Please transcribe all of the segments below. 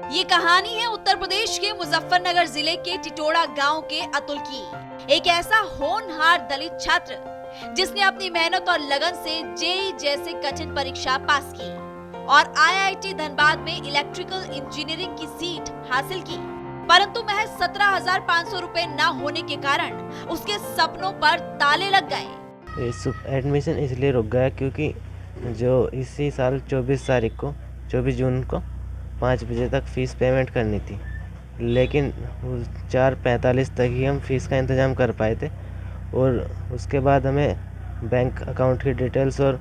ये कहानी है उत्तर प्रदेश के मुजफ्फरनगर जिले के टिटोड़ा गांव के अतुल की। एक ऐसा होनहार दलित छात्र जिसने अपनी मेहनत और लगन से जेईई जैसे कठिन परीक्षा पास की और आईआईटी धनबाद में इलेक्ट्रिकल इंजीनियरिंग की सीट हासिल की, परंतु महज 17,500 रुपए न होने के कारण उसके सपनों पर ताले लग गए। एडमिशन इसलिए रुक गया क्योंकि जो इसी साल 24 जून को 5 बजे तक फ़ीस पेमेंट करनी थी, लेकिन 4:45 तक ही हम फ़ीस का इंतज़ाम कर पाए थे और उसके बाद हमें बैंक अकाउंट की डिटेल्स और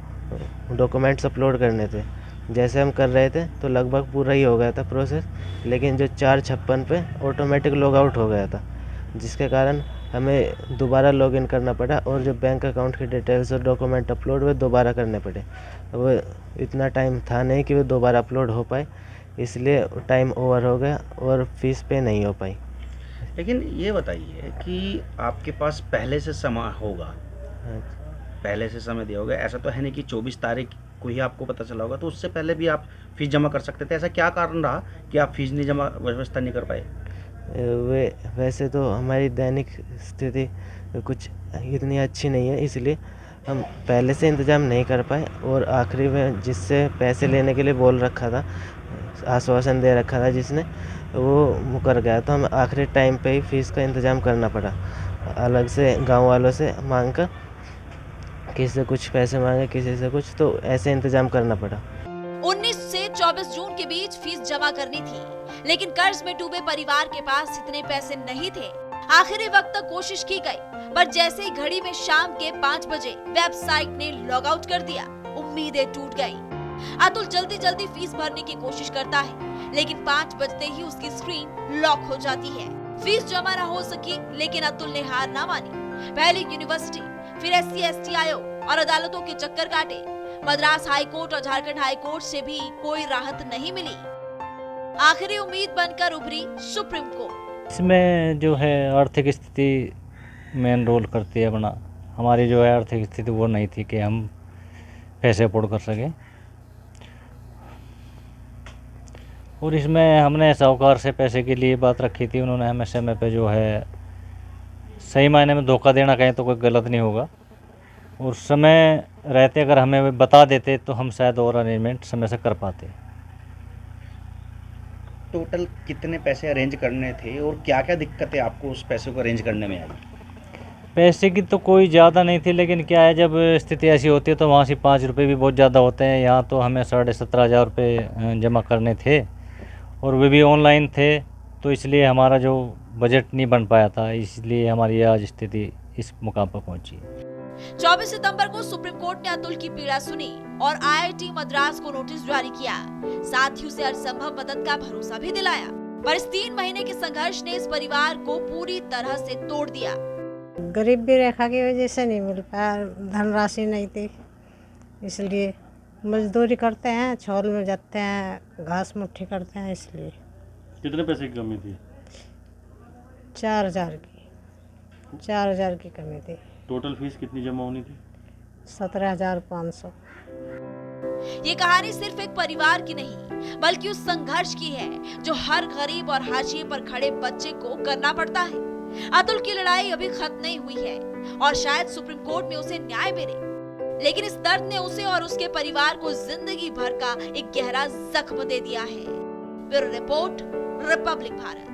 डॉक्यूमेंट्स अपलोड करने थे। जैसे हम कर रहे थे तो लगभग पूरा ही हो गया था प्रोसेस, लेकिन जो 4:56 पे ऑटोमेटिक लॉग आउट हो गया था, जिसके कारण हमें दोबारा लॉगिन करना पड़ा और जो बैंक अकाउंट की डिटेल्स और डॉक्यूमेंट अपलोड वे दोबारा करने पड़े। वो इतना टाइम था नहीं कि वो दोबारा अपलोड हो पाए, इसलिए टाइम ओवर हो गया और फीस पे नहीं हो पाई। लेकिन ये बताइए कि आपके पास पहले से समय होगा, पहले से समय दिया होगा, ऐसा तो है नहीं कि 24 तारीख को ही आपको पता चला होगा, तो उससे पहले भी आप फीस जमा कर सकते थे। ऐसा क्या कारण रहा कि आप फीस नहीं जमा व्यवस्था नहीं कर पाए? वैसे तो हमारी दैनिक स्थिति कुछ इतनी अच्छी नहीं है, इसलिए हम पहले से इंतज़ाम नहीं कर पाए और आखिरी में जिससे पैसे लेने के लिए बोल रखा था, आश्वासन दे रखा था जिसने, वो मुकर गया, तो हमें आखिरी टाइम पे ही फ़ीस का इंतज़ाम करना पड़ा। अलग से गांव वालों से मांग कर, किसी से कुछ पैसे मांगे, किसी से कुछ, तो ऐसे इंतज़ाम करना पड़ा। 19 से 24 जून के बीच फीस जमा करनी थी, लेकिन कर्ज में डूबे परिवार के पास इतने पैसे नहीं थे। आखिरी वक्त तक कोशिश की गई, पर जैसे ही घड़ी में शाम के 5 बजे वेबसाइट ने लॉग आउट कर दिया, उम्मीदें टूट गई। अतुल जल्दी जल्दी फीस भरने की कोशिश करता है, लेकिन 5 बजते ही उसकी स्क्रीन लॉक हो जाती है। फीस जमा न हो सकी, लेकिन अतुल ने हार ना मानी। पहले यूनिवर्सिटी, फिर SC/ST आयोग और अदालतों के चक्कर काटे। मद्रास हाई कोर्ट और झारखंड हाई कोर्ट से भी कोई राहत नहीं मिली। आखिरी उम्मीद बनकर उभरी सुप्रीम कोर्ट। इसमें जो है आर्थिक स्थिति मेन रोल करती है। अपना हमारी जो है आर्थिक स्थिति वो नहीं थी कि हम पैसे अफोर्ड कर सकें, और इसमें हमने साहूकार से पैसे के लिए बात रखी थी। उन्होंने हमें समय पे जो है सही मायने में धोखा देना कहें तो कोई गलत नहीं होगा, और समय रहते अगर हमें बता देते तो हम शायद और अरेंजमेंट समय से कर पाते। टोटल कितने पैसे अरेंज करने थे और क्या क्या दिक्कतें आपको उस पैसे को अरेंज करने में आई? पैसे की तो कोई ज़्यादा नहीं थी, लेकिन क्या है, जब स्थिति ऐसी होती है तो वहाँ से 5 रुपये भी बहुत ज़्यादा होते हैं। यहाँ तो हमें 17,500 रुपये जमा करने थे और वे भी ऑनलाइन थे, तो इसलिए हमारा जो बजट नहीं बन पाया था, इसलिए हमारी आज स्थिति इस मुकाम पर पहुँची। 24 सितंबर को सुप्रीम कोर्ट ने अतुल की पीड़ा सुनी और IIT मद्रास को नोटिस जारी किया, साथ ही उसे हर संभव मदद का भरोसा भी दिलाया। पर इस 3 महीने के संघर्ष ने इस परिवार को पूरी तरह से तोड़ दिया। गरीबी रेखा की वजह से नहीं मिल पाया, धनराशि नहीं थी, इसलिए मजदूरी करते हैं, छौल में जाते हैं, घास मुट्ठी करते हैं, इसलिए। कितने पैसे की कमी थी? 4,000 की कमी थी। टोटल फीस कितनी जमा होनी थी? 17,500। ये कहानी सिर्फ एक परिवार की नहीं, बल्कि उस संघर्ष की है जो हर गरीब और हाशिए पर खड़े बच्चे को करना पड़ता है। अतुल की लड़ाई अभी खत्म नहीं हुई है और शायद सुप्रीम कोर्ट में उसे न्याय मिले, लेकिन इस दर्द ने उसे और उसके परिवार को जिंदगी भर का एक गहरा जख्म दे दिया है। Bureau report, Republic Bharat.